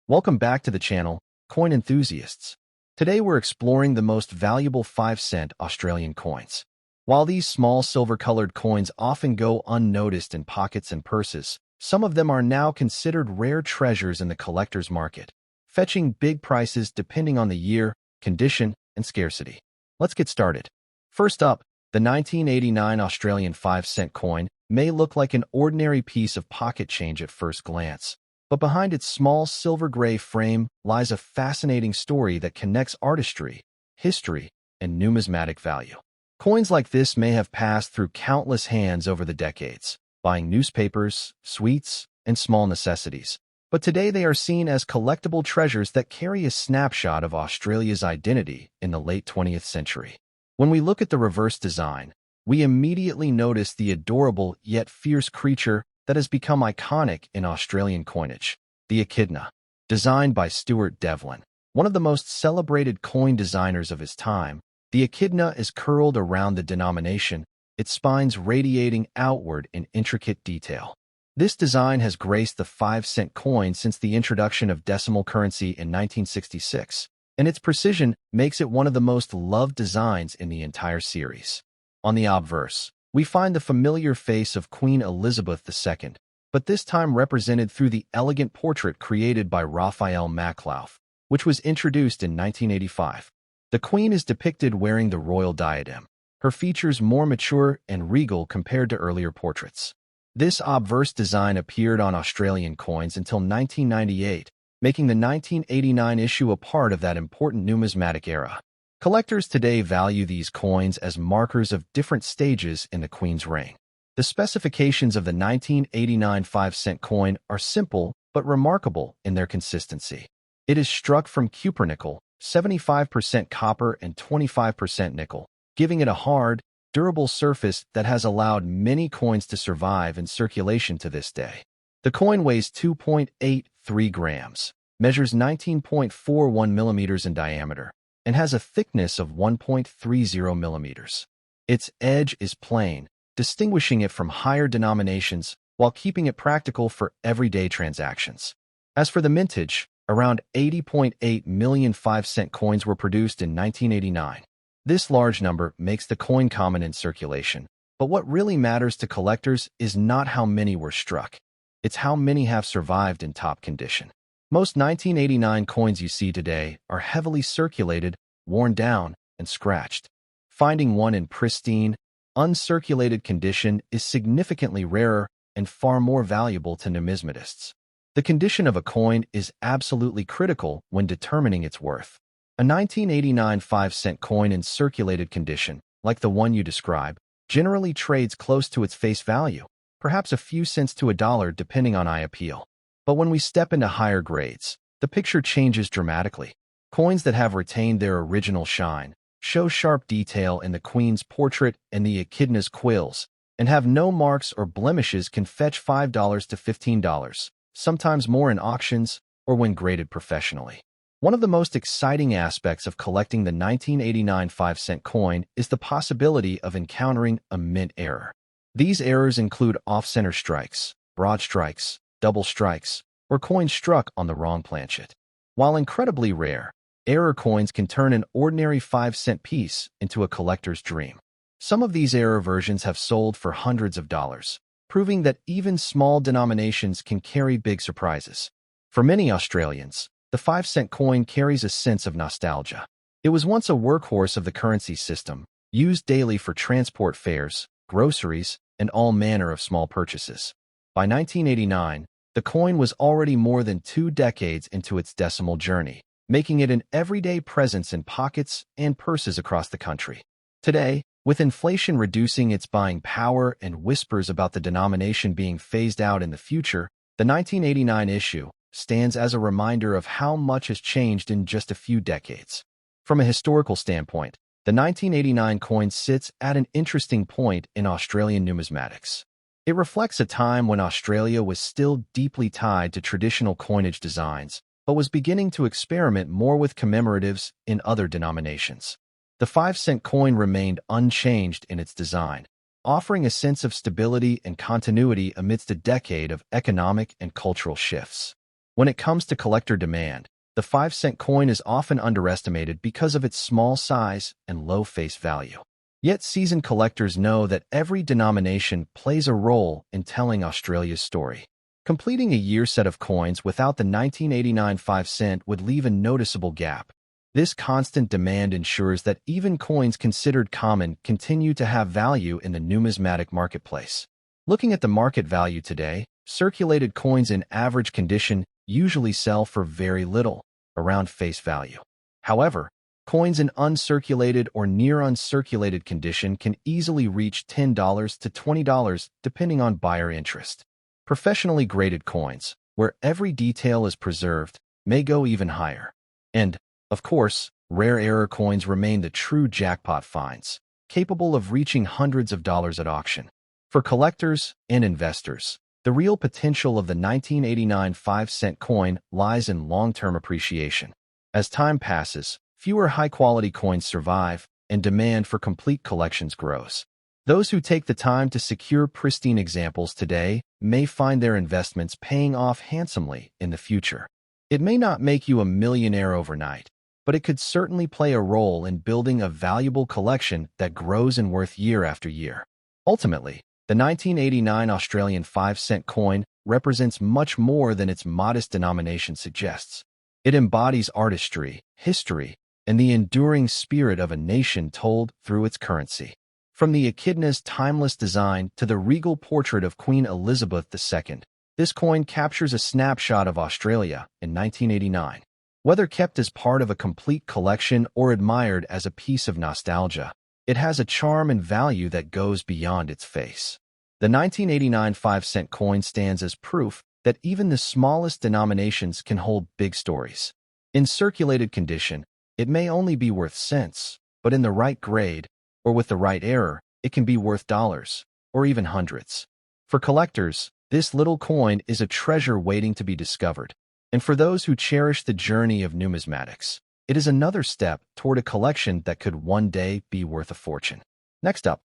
Welcome back to the channel, Coin Enthusiasts. Today we're exploring the most valuable 5-cent Australian coins. While these small silver-colored coins often go unnoticed in pockets and purses, some of them are now considered rare treasures in the collector's market, fetching big prices depending on the year, condition, and scarcity. Let's get started. First up, the 1989 Australian 5-cent coin may look like an ordinary piece of pocket change at first glance. But behind its small silver-gray frame lies a fascinating story that connects artistry, history, and numismatic value. Coins like this may have passed through countless hands over the decades, buying newspapers, sweets, and small necessities. But today they are seen as collectible treasures that carry a snapshot of Australia's identity in the late 20th century. When we look at the reverse design, we immediately notice the adorable yet fierce creature that has become iconic in Australian coinage, the echidna. Designed by Stuart Devlin, one of the most celebrated coin designers of his time, the echidna is curled around the denomination, its spines radiating outward in intricate detail. This design has graced the 5-cent coin since the introduction of decimal currency in 1966, and its precision makes it one of the most loved designs in the entire series. On the obverse, we find the familiar face of Queen Elizabeth II, but this time represented through the elegant portrait created by Raphael Maklauf, which was introduced in 1985. The Queen is depicted wearing the royal diadem, her features more mature and regal compared to earlier portraits. This obverse design appeared on Australian coins until 1998, making the 1989 issue a part of that important numismatic era. Collectors today value these coins as markers of different stages in the Queen's reign. The specifications of the 1989 5-cent coin are simple but remarkable in their consistency. It is struck from cupronickel, 75% copper and 25% nickel, giving it a hard, durable surface that has allowed many coins to survive in circulation to this day. The coin weighs 2.83 grams, measures 19.41 millimeters in diameter, and has a thickness of 1.30 millimeters. Its edge is plain, distinguishing it from higher denominations while keeping it practical for everyday transactions. As for the mintage, around 80.8 million 5-cent coins were produced in 1989. This large number makes the coin common in circulation, but what really matters to collectors is not how many were struck. It's how many have survived in top condition. Most 1989 coins you see today are heavily circulated, worn down, and scratched. Finding one in pristine, uncirculated condition is significantly rarer and far more valuable to numismatists. The condition of a coin is absolutely critical when determining its worth. A 1989 5-cent coin in circulated condition, like the one you describe, generally trades close to its face value, perhaps a few cents to $1 depending on eye appeal. But when we step into higher grades, the picture changes dramatically. Coins that have retained their original shine, show sharp detail in the Queen's portrait and the echidna's quills, and have no marks or blemishes can fetch $5 to $15, sometimes more in auctions or when graded professionally. One of the most exciting aspects of collecting the 1989 5-cent coin is the possibility of encountering a mint error. These errors include off-center strikes, broad strikes, double strikes, or coins struck on the wrong planchet. While incredibly rare, error coins can turn an ordinary 5-cent piece into a collector's dream. Some of these error versions have sold for hundreds of dollars, proving that even small denominations can carry big surprises. For many Australians, the 5-cent coin carries a sense of nostalgia. It was once a workhorse of the currency system, used daily for transport fares, groceries, and all manner of small purchases. By 1989, the coin was already more than 2 decades into its decimal journey, making it an everyday presence in pockets and purses across the country. Today, with inflation reducing its buying power and whispers about the denomination being phased out in the future, the 1989 issue stands as a reminder of how much has changed in just a few decades. From a historical standpoint, the 1989 coin sits at an interesting point in Australian numismatics. It reflects a time when Australia was still deeply tied to traditional coinage designs, but was beginning to experiment more with commemoratives in other denominations. The 5-cent coin remained unchanged in its design, offering a sense of stability and continuity amidst a decade of economic and cultural shifts. When it comes to collector demand, the 5-cent coin is often underestimated because of its small size and low face value. Yet seasoned collectors know that every denomination plays a role in telling Australia's story. Completing a year set of coins without the 1989 5-cent would leave a noticeable gap. This constant demand ensures that even coins considered common continue to have value in the numismatic marketplace. Looking at the market value today, circulated coins in average condition usually sell for very little, around face value. However, coins in uncirculated or near uncirculated condition can easily reach $10 to $20 depending on buyer interest. Professionally graded coins, where every detail is preserved, may go even higher. And, of course, rare error coins remain the true jackpot finds, capable of reaching hundreds of dollars at auction. For collectors and investors, the real potential of the 1989 5-cent coin lies in long-term appreciation. As time passes, fewer high-quality coins survive, and demand for complete collections grows. Those who take the time to secure pristine examples today may find their investments paying off handsomely in the future. It may not make you a millionaire overnight, but it could certainly play a role in building a valuable collection that grows in worth year after year. Ultimately, the 1989 Australian 5-cent coin represents much more than its modest denomination suggests. It embodies artistry, history, and the enduring spirit of a nation told through its currency. From the echidna's timeless design to the regal portrait of Queen Elizabeth II, this coin captures a snapshot of Australia in 1989. Whether kept as part of a complete collection or admired as a piece of nostalgia, it has a charm and value that goes beyond its face. The 1989 5-cent coin stands as proof that even the smallest denominations can hold big stories. In circulated condition, it may only be worth cents, but in the right grade, or with the right error, it can be worth dollars, or even hundreds. For collectors, this little coin is a treasure waiting to be discovered. And for those who cherish the journey of numismatics, it is another step toward a collection that could one day be worth a fortune. Next up,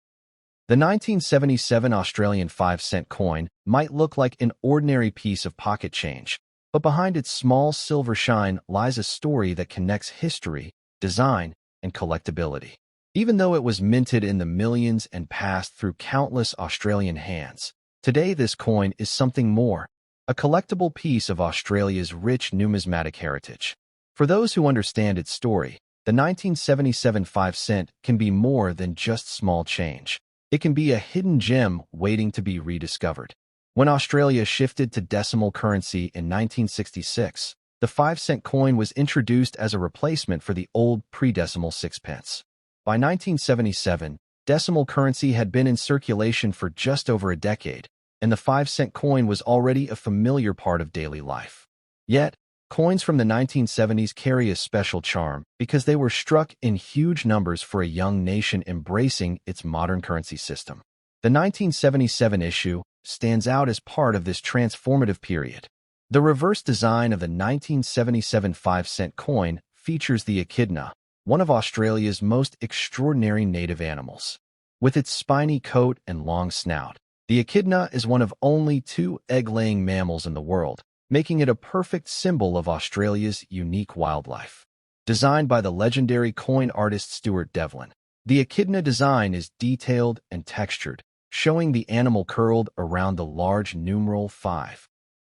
the 1977 Australian 5-cent coin might look like an ordinary piece of pocket change, but behind its small silver shine lies a story that connects history, design, and collectability. Even though it was minted in the millions and passed through countless Australian hands, today this coin is something more, a collectible piece of Australia's rich numismatic heritage. For those who understand its story, the 1977 5-cent can be more than just small change. It can be a hidden gem waiting to be rediscovered. When Australia shifted to decimal currency in 1966, the 5-cent coin was introduced as a replacement for the old pre-decimal sixpence. By 1977, decimal currency had been in circulation for just over a decade, and the 5-cent coin was already a familiar part of daily life. Yet, coins from the 1970s carry a special charm because they were struck in huge numbers for a young nation embracing its modern currency system. The 1977 issue stands out as part of this transformative period. The reverse design of the 1977 5-cent coin features the echidna, one of Australia's most extraordinary native animals. With its spiny coat and long snout, the echidna is one of only 2 egg-laying mammals in the world, making it a perfect symbol of Australia's unique wildlife. Designed by the legendary coin artist Stuart Devlin, the echidna design is detailed and textured, showing the animal curled around the large numeral 5.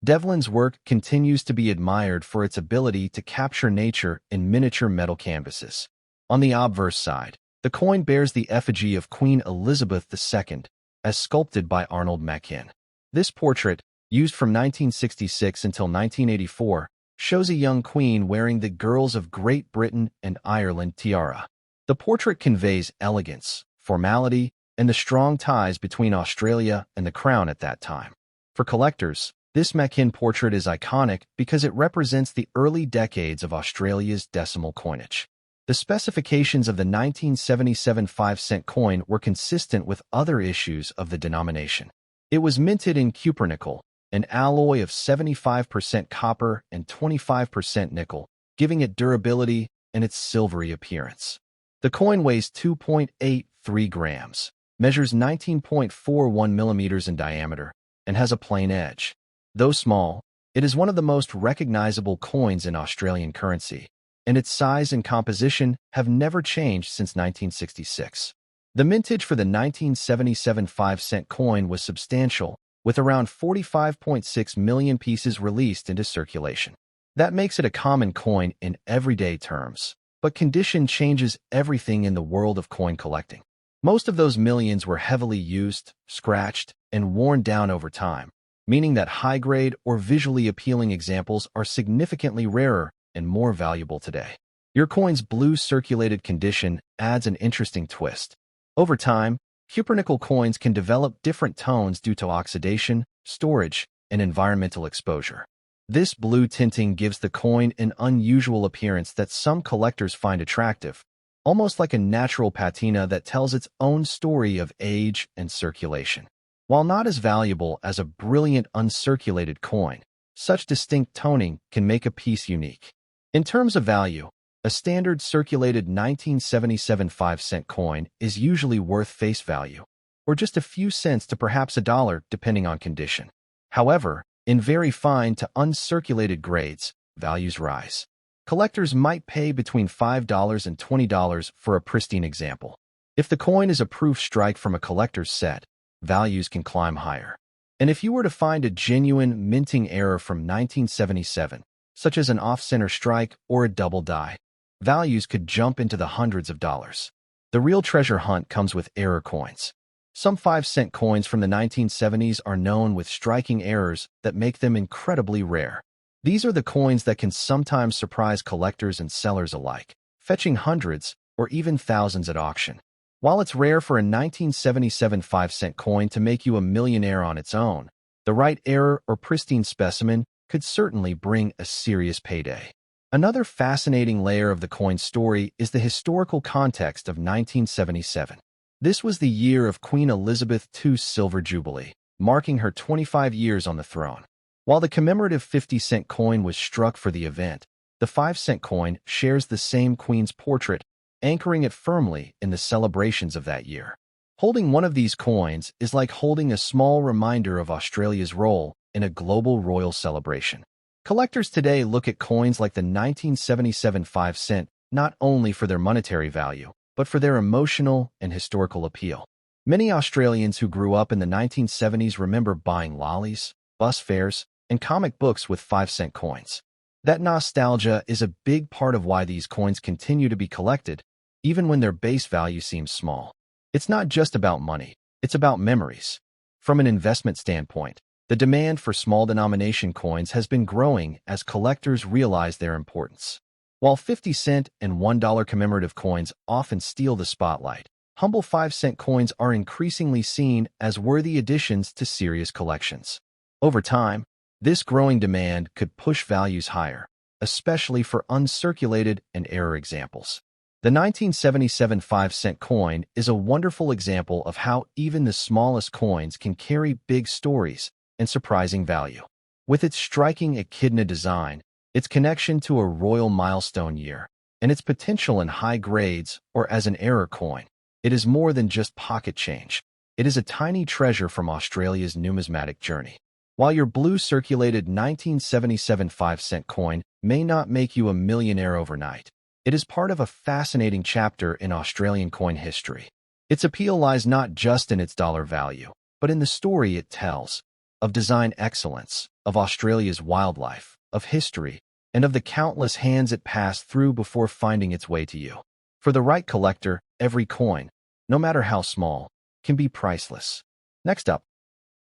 Devlin's work continues to be admired for its ability to capture nature in miniature metal canvases. On the obverse side, the coin bears the effigy of Queen Elizabeth II, as sculpted by Arnold Machin. This portrait, used from 1966 until 1984, shows a young queen wearing the Girls of Great Britain and Ireland tiara. The portrait conveys elegance, formality, and the strong ties between Australia and the Crown at that time. For collectors, this Machin portrait is iconic because it represents the early decades of Australia's decimal coinage. The specifications of the 1977 5-cent coin were consistent with other issues of the denomination. It was minted in cupronickel, an alloy of 75% copper and 25% nickel, giving it durability and its silvery appearance. The coin weighs 2.83 grams, measures 19.41 millimeters in diameter, and has a plain edge. Though small, It is one of the most recognizable coins in Australian currency, and its size and composition have never changed since 1966. The mintage for the 1977 5-cent coin was substantial, with around 45.6 million pieces released into circulation. That makes it a common coin in everyday terms, but condition changes everything in the world of coin collecting. Most of those millions were heavily used, scratched, and worn down over time, meaning that high-grade or visually appealing examples are significantly rarer and more valuable today. Your coin's blue circulated condition adds an interesting twist. Over time, cupronickel coins can develop different tones due to oxidation, storage, and environmental exposure. This blue tinting gives the coin an unusual appearance that some collectors find attractive, almost like a natural patina that tells its own story of age and circulation. While not as valuable as a brilliant uncirculated coin, such distinct toning can make a piece unique. In terms of value, a standard circulated 1977 5-cent coin is usually worth face value, or just a few cents to perhaps $1 depending on condition. However, in very fine to uncirculated grades, values rise. Collectors might pay between $5 and $20 for a pristine example. If the coin is a proof strike from a collector's set, values can climb higher. And if you were to find a genuine minting error from 1977, such as an off-center strike or a double die, values could jump into the hundreds of dollars. The real treasure hunt comes with error coins. Some 5-cent coins from the 1970s are known with striking errors that make them incredibly rare. These are the coins that can sometimes surprise collectors and sellers alike, fetching hundreds or even thousands at auction. While it's rare for a 1977 5-cent coin to make you a millionaire on its own, the right error or pristine specimen could certainly bring a serious payday. Another fascinating layer of the coin's story is the historical context of 1977. This was the year of Queen Elizabeth II's Silver Jubilee, marking her 25 years on the throne. While the commemorative 50-cent coin was struck for the event, the 5-cent coin shares the same queen's portrait, anchoring it firmly in the celebrations of that year. Holding one of these coins is like holding a small reminder of Australia's role in a global royal celebration. Collectors today look at coins like the 1977 5-cent not only for their monetary value, but for their emotional and historical appeal. Many Australians who grew up in the 1970s remember buying lollies, bus fares, and comic books with 5-cent coins. That nostalgia is a big part of why these coins continue to be collected, even when their base value seems small. It's not just about money, it's about memories. From an investment standpoint, the demand for small denomination coins has been growing as collectors realize their importance. While 50-cent and $1 commemorative coins often steal the spotlight, humble 5-cent coins are increasingly seen as worthy additions to serious collections. Over time, this growing demand could push values higher, especially for uncirculated and error examples. The 1977 5-cent coin is a wonderful example of how even the smallest coins can carry big stories and surprising value. With its striking echidna design, its connection to a royal milestone year, and its potential in high grades or as an error coin, it is more than just pocket change. It is a tiny treasure from Australia's numismatic journey. While your blue circulated 1977 5-cent coin may not make you a millionaire overnight, it is part of a fascinating chapter in Australian coin history. Its appeal lies not just in its dollar value, but in the story it tells, of design excellence, of Australia's wildlife, of history, and of the countless hands it passed through before finding its way to you. For the right collector, every coin, no matter how small, can be priceless. Next up,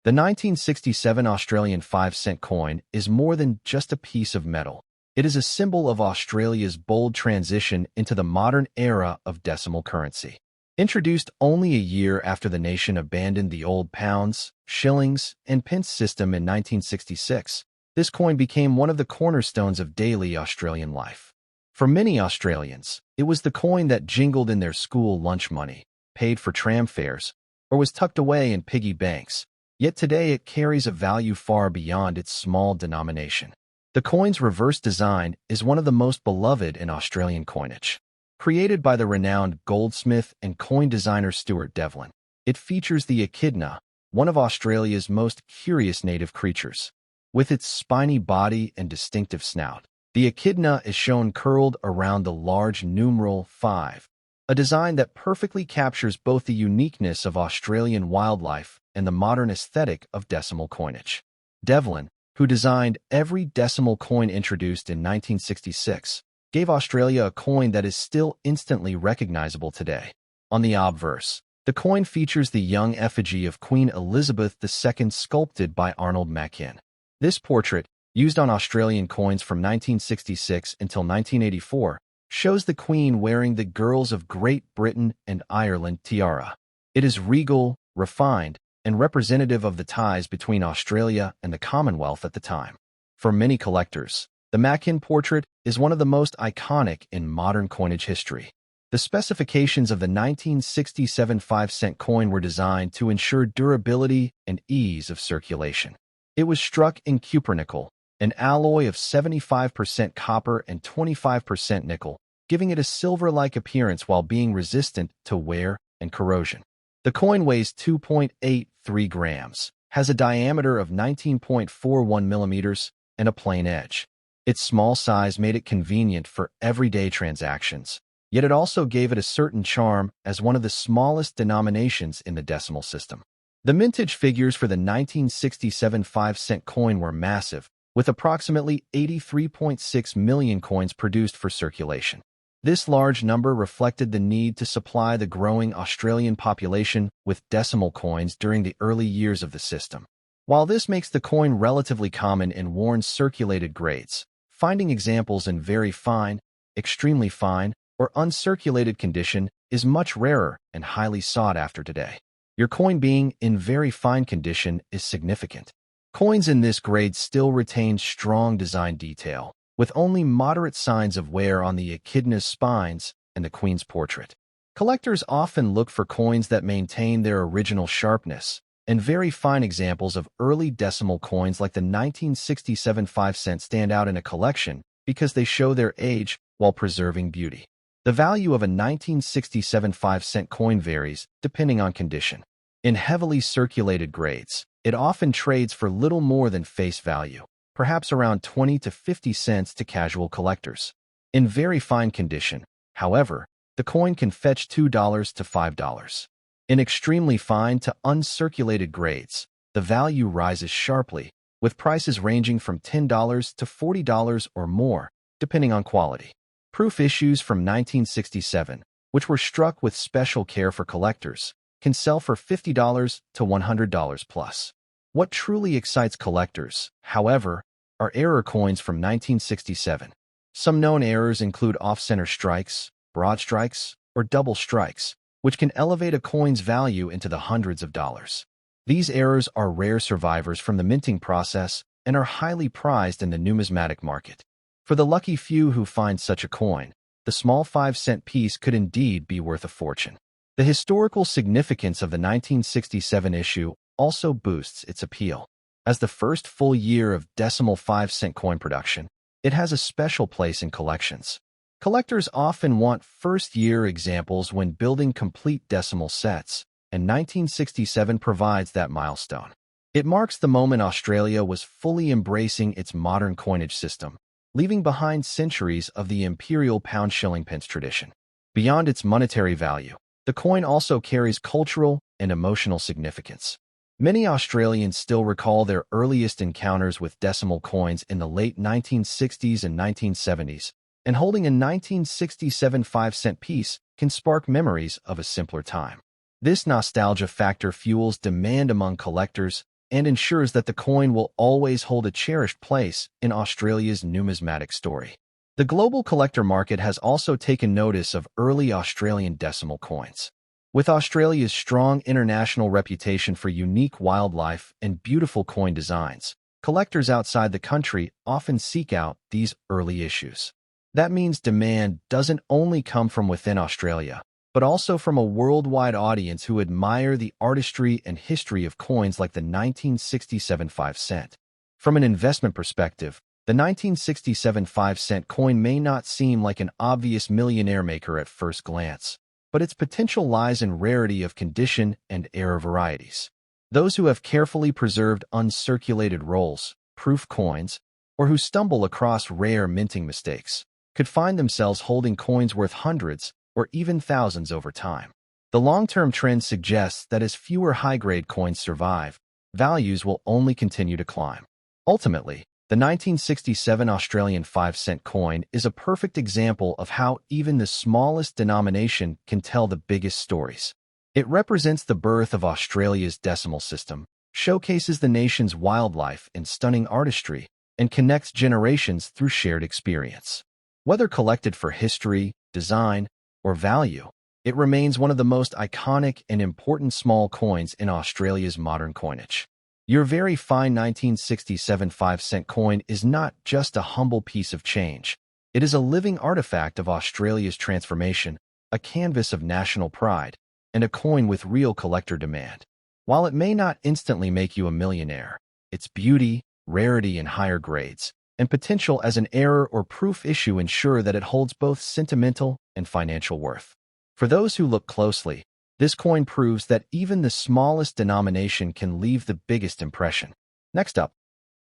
the 1967 Australian 5-cent coin is more than just a piece of metal. It is a symbol of Australia's bold transition into the modern era of decimal currency. Introduced only a year after the nation abandoned the old pounds, shillings, and pence system in 1966, this coin became one of the cornerstones of daily Australian life. For many Australians, it was the coin that jingled in their school lunch money, paid for tram fares, or was tucked away in piggy banks. Yet today it carries a value far beyond its small denomination. The coin's reverse design is one of the most beloved in Australian coinage. Created by the renowned goldsmith and coin designer Stuart Devlin, it features the echidna, one of Australia's most curious native creatures. With its spiny body and distinctive snout, the echidna is shown curled around the large numeral 5, a design that perfectly captures both the uniqueness of Australian wildlife and the modern aesthetic of decimal coinage. Devlin, who designed every decimal coin introduced in 1966, gave Australia a coin that is still instantly recognizable today. On the obverse, the coin features the young effigy of Queen Elizabeth II sculpted by Arnold Machin. This portrait, used on Australian coins from 1966 until 1984, shows the Queen wearing the Girls of Great Britain and Ireland tiara. It is regal, refined, and representative of the ties between Australia and the Commonwealth at the time. For many collectors, the Machin portrait is one of the most iconic in modern coinage history. The specifications of the 1967 5-cent coin were designed to ensure durability and ease of circulation. It was struck in cupronickel, an alloy of 75% copper and 25% nickel, giving it a silver-like appearance while being resistant to wear and corrosion. The coin weighs 2.83 grams, has a diameter of 19.41 millimeters, and a plain edge. Its small size made it convenient for everyday transactions, yet it also gave it a certain charm as one of the smallest denominations in the decimal system. The mintage figures for the 1967 5-cent coin were massive, with approximately 83.6 million coins produced for circulation. This large number reflected the need to supply the growing Australian population with decimal coins during the early years of the system. While this makes the coin relatively common in worn circulated grades, finding examples in very fine, extremely fine, or uncirculated condition is much rarer and highly sought after today. Your coin being in very fine condition is significant. Coins in this grade still retain strong design detail, with only moderate signs of wear on the echidna's spines and the Queen's portrait. Collectors often look for coins that maintain their original sharpness, and very fine examples of early decimal coins like the 1967 5-cent stand out in a collection because they show their age while preserving beauty. The value of a 1967 5-cent coin varies depending on condition. In heavily circulated grades, it often trades for little more than face value, perhaps around 20 to 50 cents to casual collectors. In very fine condition, however, the coin can fetch $2 to $5. In extremely fine to uncirculated grades, the value rises sharply, with prices ranging from $10 to $40 or more, depending on quality. Proof issues from 1967, which were struck with special care for collectors, can sell for $50 to $100 plus. What truly excites collectors, however, are error coins from 1967. Some known errors include off-center strikes, broad strikes, or double strikes, which can elevate a coin's value into the hundreds of dollars. These errors are rare survivors from the minting process and are highly prized in the numismatic market. For the lucky few who find such a coin, the small 5-cent piece could indeed be worth a fortune. The historical significance of the 1967 issue also boosts its appeal. As the first full year of decimal 5-cent coin production, it has a special place in collections. Collectors often want first-year examples when building complete decimal sets, and 1967 provides that milestone. It marks the moment Australia was fully embracing its modern coinage system, leaving behind centuries of the imperial pound-shilling-pence tradition. Beyond its monetary value, the coin also carries cultural and emotional significance. Many Australians still recall their earliest encounters with decimal coins in the late 1960s and 1970s, and holding a 1967 5-cent piece can spark memories of a simpler time. This nostalgia factor fuels demand among collectors and ensures that the coin will always hold a cherished place in Australia's numismatic story. The global collector market has also taken notice of early Australian decimal coins. With Australia's strong international reputation for unique wildlife and beautiful coin designs, collectors outside the country often seek out these early issues. That means demand doesn't only come from within Australia, but also from a worldwide audience who admire the artistry and history of coins like the 1967 5-cent. From an investment perspective, the 1967 5-cent coin may not seem like an obvious millionaire maker at first glance, but its potential lies in rarity of condition and error varieties. Those who have carefully preserved uncirculated rolls, proof coins, or who stumble across rare minting mistakes, could find themselves holding coins worth hundreds or even thousands over time. The long-term trend suggests that as fewer high-grade coins survive, values will only continue to climb. Ultimately, the 1967 Australian 5-cent coin is a perfect example of how even the smallest denomination can tell the biggest stories. It represents the birth of Australia's decimal system, showcases the nation's wildlife and stunning artistry, and connects generations through shared experience. Whether collected for history, design, or value, it remains one of the most iconic and important small coins in Australia's modern coinage. Your very fine 1967 5-cent coin is not just a humble piece of change. It is a living artifact of Australia's transformation, a canvas of national pride, and a coin with real collector demand. While it may not instantly make you a millionaire, its beauty, rarity, and higher grades, and potential as an error or proof issue ensure that it holds both sentimental and financial worth. For those who look closely, this coin proves that even the smallest denomination can leave the biggest impression. Next up,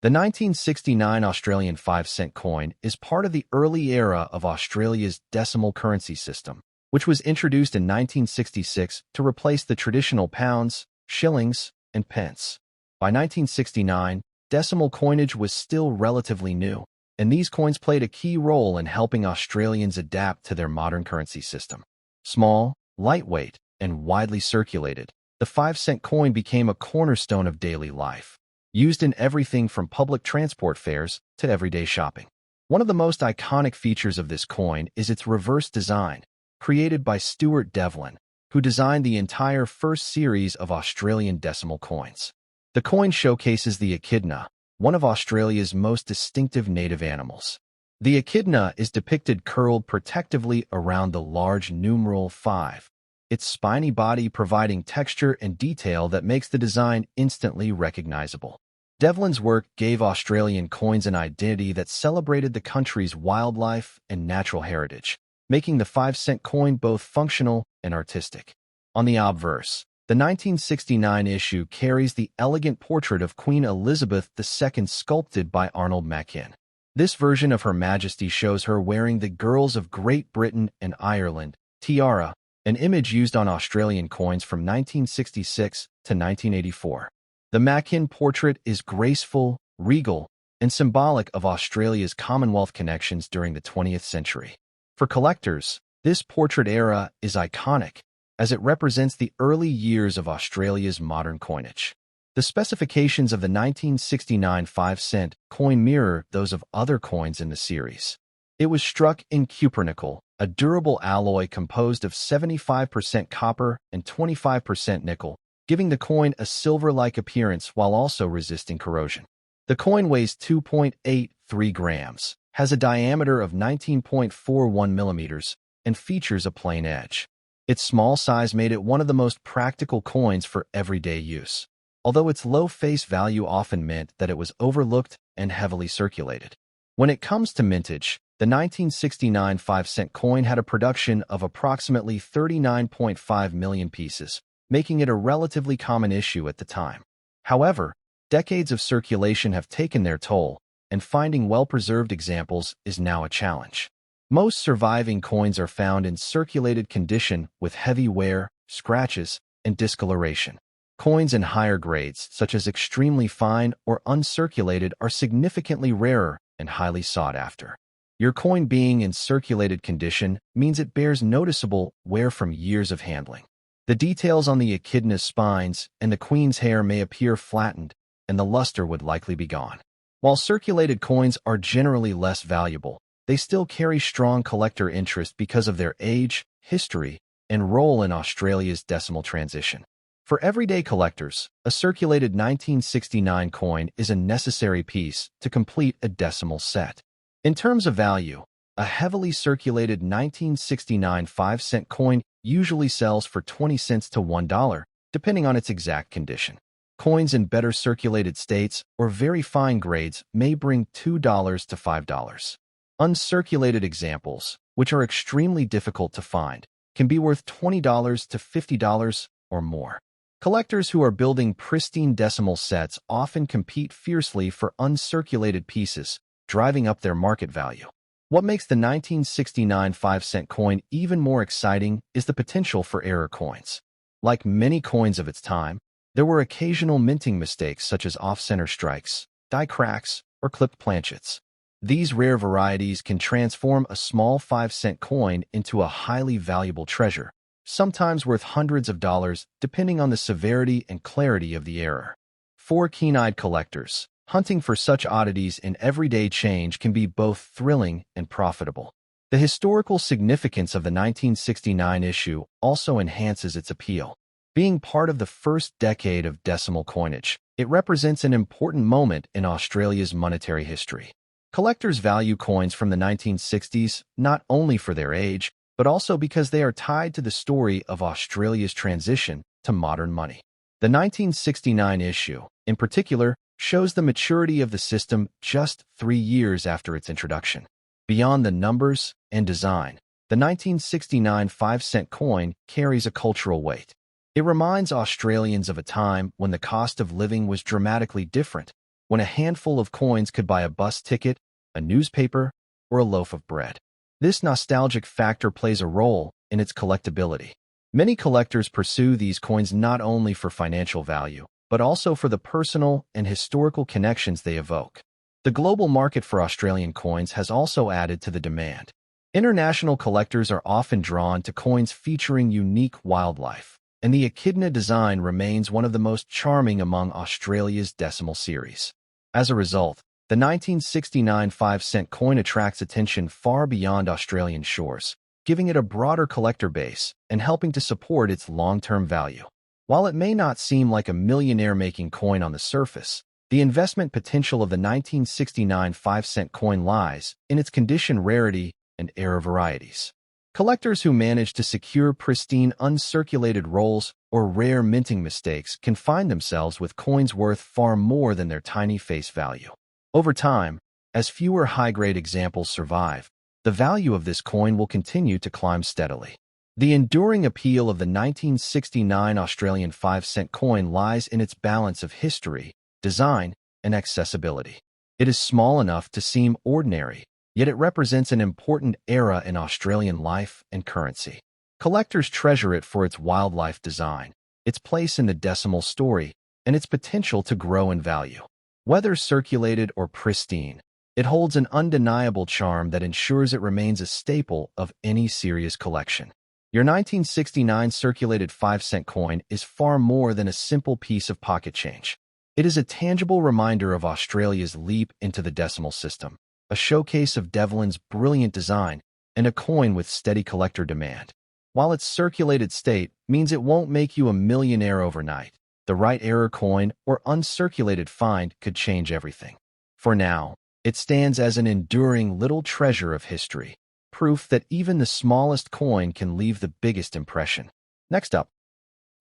the 1969 Australian 5-cent coin is part of the early era of Australia's decimal currency system, which was introduced in 1966 to replace the traditional pounds, shillings, and pence. By 1969, decimal coinage was still relatively new, and these coins played a key role in helping Australians adapt to their modern currency system. Small, lightweight, and widely circulated, the 5-cent coin became a cornerstone of daily life, used in everything from public transport fares to everyday shopping. One of the most iconic features of this coin is its reverse design, created by Stuart Devlin, who designed the entire first series of Australian decimal coins. The coin showcases the echidna, one of Australia's most distinctive native animals. The echidna is depicted curled protectively around the large numeral 5, its spiny body providing texture and detail that makes the design instantly recognizable. Devlin's work gave Australian coins an identity that celebrated the country's wildlife and natural heritage, making the 5-cent coin both functional and artistic. On the obverse, the 1969 issue carries the elegant portrait of Queen Elizabeth II sculpted by Arnold Machin. This version of Her Majesty shows her wearing the Girls of Great Britain and Ireland tiara, an image used on Australian coins from 1966 to 1984. The Machin portrait is graceful, regal, and symbolic of Australia's Commonwealth connections during the 20th century. For collectors, this portrait era is iconic, as it represents the early years of Australia's modern coinage. The specifications of the 1969 5-cent coin mirror those of other coins in the series. It was struck in cupronickel, a durable alloy composed of 75% copper and 25% nickel, giving the coin a silver-like appearance while also resisting corrosion. The coin weighs 2.83 grams, has a diameter of 19.41 millimeters, and features a plain edge. Its small size made it one of the most practical coins for everyday use, although its low face value often meant that it was overlooked and heavily circulated. When it comes to mintage, the 1969 5-cent coin had a production of approximately 39.5 million pieces, making it a relatively common issue at the time. However, decades of circulation have taken their toll, and finding well-preserved examples is now a challenge. Most surviving coins are found in circulated condition with heavy wear, scratches, and discoloration. Coins in higher grades, such as extremely fine or uncirculated, are significantly rarer and highly sought after. Your coin being in circulated condition means it bears noticeable wear from years of handling. The details on the echidna's spines and the queen's hair may appear flattened, and the luster would likely be gone. While circulated coins are generally less valuable, they still carry strong collector interest because of their age, history, and role in Australia's decimal transition. For everyday collectors, a circulated 1969 coin is a necessary piece to complete a decimal set. In terms of value, a heavily circulated 1969 5-cent coin usually sells for 20 cents to $1, depending on its exact condition. Coins in better circulated states or very fine grades may bring $2 to $5. Uncirculated examples, which are extremely difficult to find, can be worth $20 to $50 or more. Collectors who are building pristine decimal sets often compete fiercely for uncirculated pieces, driving up their market value. What makes the 1969 5-cent coin even more exciting is the potential for error coins. Like many coins of its time, there were occasional minting mistakes such as off-center strikes, die cracks, or clipped planchets. These rare varieties can transform a small 5-cent coin into a highly valuable treasure, sometimes worth hundreds of dollars depending on the severity and clarity of the error. For keen-eyed collectors, hunting for such oddities in everyday change can be both thrilling and profitable. The historical significance of the 1969 issue also enhances its appeal. Being part of the first decade of decimal coinage, it represents an important moment in Australia's monetary history. Collectors value coins from the 1960s not only for their age, but also because they are tied to the story of Australia's transition to modern money. The 1969 issue, in particular, shows the maturity of the system just 3 years after its introduction. Beyond the numbers and design, the 1969 5-cent coin carries a cultural weight. It reminds Australians of a time when the cost of living was dramatically different, when a handful of coins could buy a bus ticket, a newspaper, or a loaf of bread. This nostalgic factor plays a role in its collectability. Many collectors pursue these coins not only for financial value, but also for the personal and historical connections they evoke. The global market for Australian coins has also added to the demand. International collectors are often drawn to coins featuring unique wildlife, and the echidna design remains one of the most charming among Australia's decimal series. As a result, the 1969 5-cent coin attracts attention far beyond Australian shores, giving it a broader collector base and helping to support its long-term value. While it may not seem like a millionaire-making coin on the surface, the investment potential of the 1969 5-cent coin lies in its condition rarity and error varieties. Collectors who manage to secure pristine uncirculated rolls or rare minting mistakes can find themselves with coins worth far more than their tiny face value. Over time, as fewer high-grade examples survive, the value of this coin will continue to climb steadily. The enduring appeal of the 1969 Australian 5-cent coin lies in its balance of history, design, and accessibility. It is small enough to seem ordinary, yet it represents an important era in Australian life and currency. Collectors treasure it for its wildlife design, its place in the decimal story, and its potential to grow in value. Whether circulated or pristine, it holds an undeniable charm that ensures it remains a staple of any serious collection. Your 1969 circulated 5-cent coin is far more than a simple piece of pocket change. It is a tangible reminder of Australia's leap into the decimal system, a showcase of Devlin's brilliant design, and a coin with steady collector demand. While its circulated state means it won't make you a millionaire overnight, the right error coin or uncirculated find could change everything. For now, it stands as an enduring little treasure of history, proof that even the smallest coin can leave the biggest impression. Next up,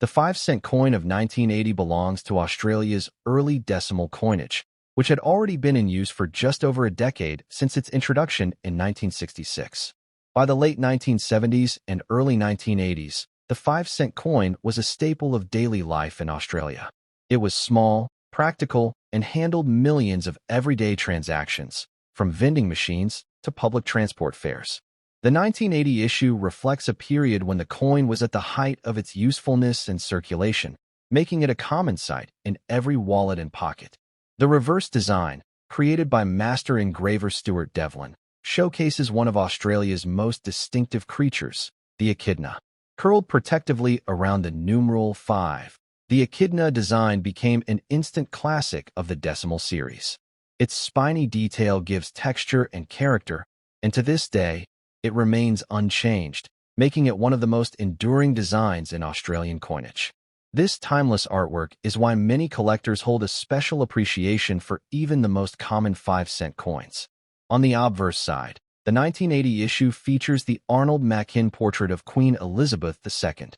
the 5-cent coin of 1980 belongs to Australia's early decimal coinage, which had already been in use for just over a decade since its introduction in 1966. By the late 1970s and early 1980s, the 5-cent coin was a staple of daily life in Australia. It was small, practical, and handled millions of everyday transactions, from vending machines to public transport fares. The 1980 issue reflects a period when the coin was at the height of its usefulness and circulation, making it a common sight in every wallet and pocket. The reverse design, created by master engraver Stuart Devlin, showcases one of Australia's most distinctive creatures, the echidna. Curled protectively around the numeral 5, the echidna design became an instant classic of the decimal series. Its spiny detail gives texture and character, and to this day, it remains unchanged, making it one of the most enduring designs in Australian coinage. This timeless artwork is why many collectors hold a special appreciation for even the most common 5-cent coins. On the obverse side, the 1980 issue features the Arnold Machin portrait of Queen Elizabeth II.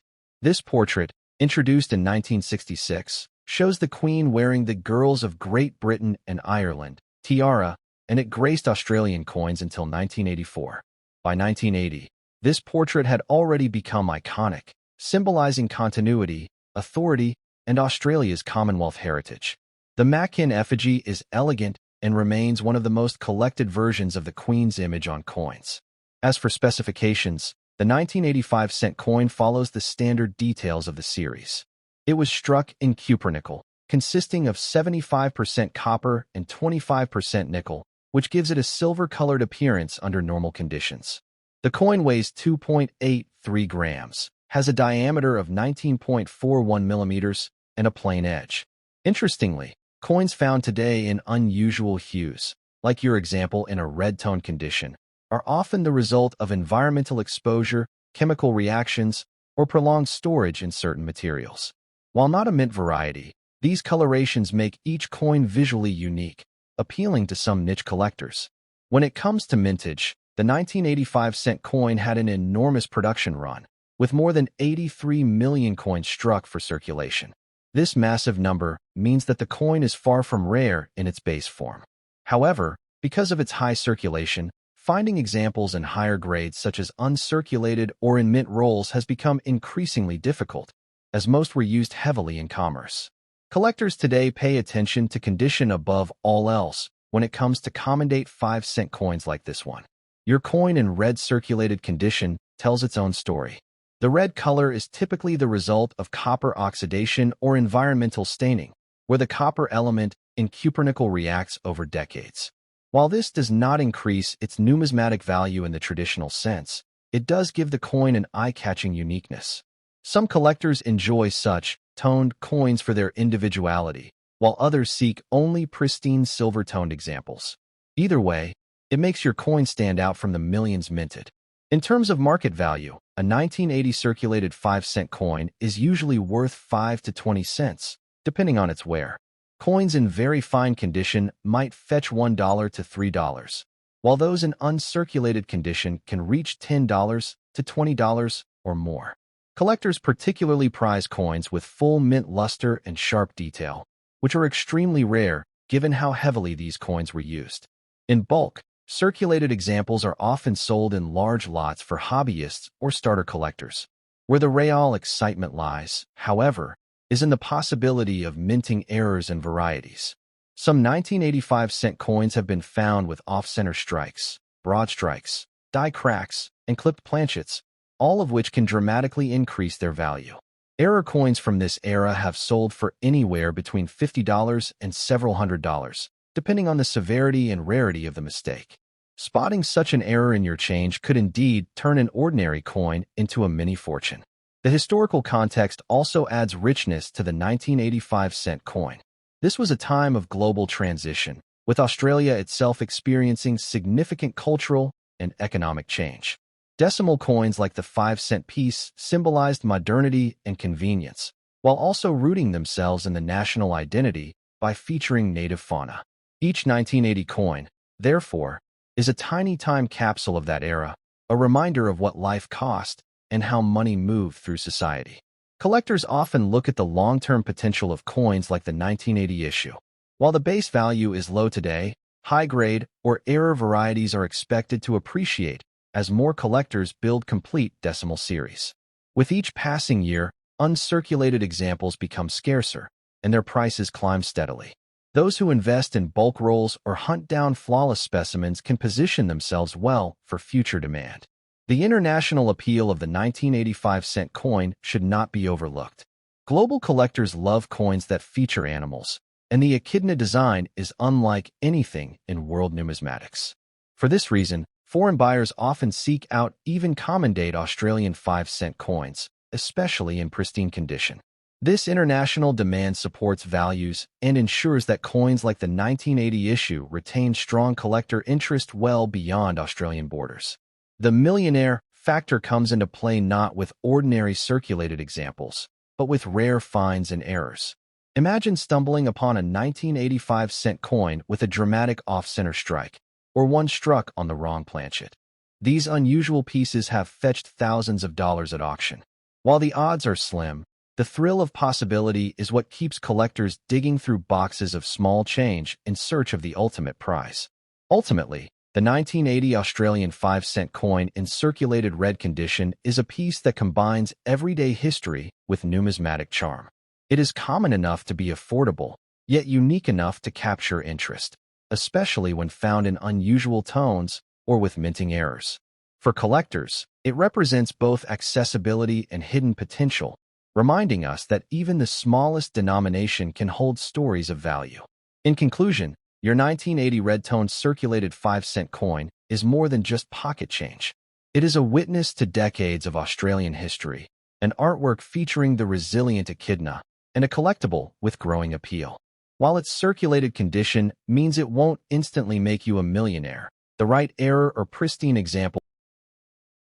This portrait, introduced in 1966, shows the Queen wearing the Girls of Great Britain and Ireland tiara, and it graced Australian coins until 1984. By 1980, this portrait had already become iconic, symbolizing continuity, authority, and Australia's Commonwealth heritage. The Makin effigy is elegant and remains one of the most collected versions of the Queen's image on coins. As for specifications, the 1985-cent coin follows the standard details of the series. It was struck in cupronickel, consisting of 75% copper and 25% nickel, which gives it a silver-colored appearance under normal conditions. The coin weighs 2.83 grams, has a diameter of 19.41 millimeters, and a plain edge. Interestingly, coins found today in unusual hues, like your example in a red-tone condition, are often the result of environmental exposure, chemical reactions, or prolonged storage in certain materials. While not a mint variety, these colorations make each coin visually unique, appealing to some niche collectors. When it comes to mintage, the 1985-cent coin had an enormous production run, with more than 83 million coins struck for circulation. This massive number means that the coin is far from rare in its base form. However, because of its high circulation, finding examples in higher grades such as uncirculated or in mint rolls has become increasingly difficult, as most were used heavily in commerce. Collectors today pay attention to condition above all else when it comes to common-date 5-cent coins like this one. Your coin in red circulated condition tells its own story. The red color is typically the result of copper oxidation or environmental staining, where the copper element in cupronickel reacts over decades. While this does not increase its numismatic value in the traditional sense, it does give the coin an eye-catching uniqueness. Some collectors enjoy such toned coins for their individuality, while others seek only pristine silver-toned examples. Either way, it makes your coin stand out from the millions minted. In terms of market value, a 1980 circulated 5-cent coin is usually worth 5 to 20 cents, depending on its wear. Coins in very fine condition might fetch $1 to $3, while those in uncirculated condition can reach $10 to $20 or more. Collectors particularly prize coins with full mint luster and sharp detail, which are extremely rare given how heavily these coins were used. In bulk, circulated examples are often sold in large lots for hobbyists or starter collectors. Where the real excitement lies, however, is in the possibility of minting errors and varieties. Some 1985-cent coins have been found with off-center strikes, broad strikes, die cracks, and clipped planchets, all of which can dramatically increase their value. Error coins from this era have sold for anywhere between $50 and several $100s, depending on the severity and rarity of the mistake. Spotting such an error in your change could indeed turn an ordinary coin into a mini fortune. The historical context also adds richness to the 1985-cent coin. This was a time of global transition, with Australia itself experiencing significant cultural and economic change. Decimal coins like the 5-cent piece symbolized modernity and convenience, while also rooting themselves in the national identity by featuring native fauna. Each 1980 coin, therefore, is a tiny time capsule of that era, a reminder of what life cost and how money moved through society. Collectors often look at the long-term potential of coins like the 1980 issue. While the base value is low today, high-grade or error varieties are expected to appreciate as more collectors build complete decimal series. With each passing year, uncirculated examples become scarcer, and their prices climb steadily. Those who invest in bulk rolls or hunt down flawless specimens can position themselves well for future demand. The international appeal of the 1985-cent coin should not be overlooked. Global collectors love coins that feature animals, and the echidna design is unlike anything in world numismatics. For this reason, foreign buyers often seek out even common-date Australian 5-cent coins, especially in pristine condition. This international demand supports values and ensures that coins like the 1980 issue retain strong collector interest well beyond Australian borders. The millionaire factor comes into play not with ordinary circulated examples, but with rare finds and errors. Imagine stumbling upon a 1985-cent coin with a dramatic off-center strike, or one struck on the wrong planchet. These unusual pieces have fetched thousands of dollars at auction. While the odds are slim, the thrill of possibility is what keeps collectors digging through boxes of small change in search of the ultimate prize. Ultimately, the 1980 Australian 5-cent coin in circulated red condition is a piece that combines everyday history with numismatic charm. It is common enough to be affordable, yet unique enough to capture interest, especially when found in unusual tones or with minting errors. For collectors, it represents both accessibility and hidden potential, reminding us that even the smallest denomination can hold stories of value. In conclusion, your 1980 red-toned circulated 5-cent coin is more than just pocket change. It is a witness to decades of Australian history, an artwork featuring the resilient echidna, and a collectible with growing appeal. While its circulated condition means it won't instantly make you a millionaire, the right error or pristine example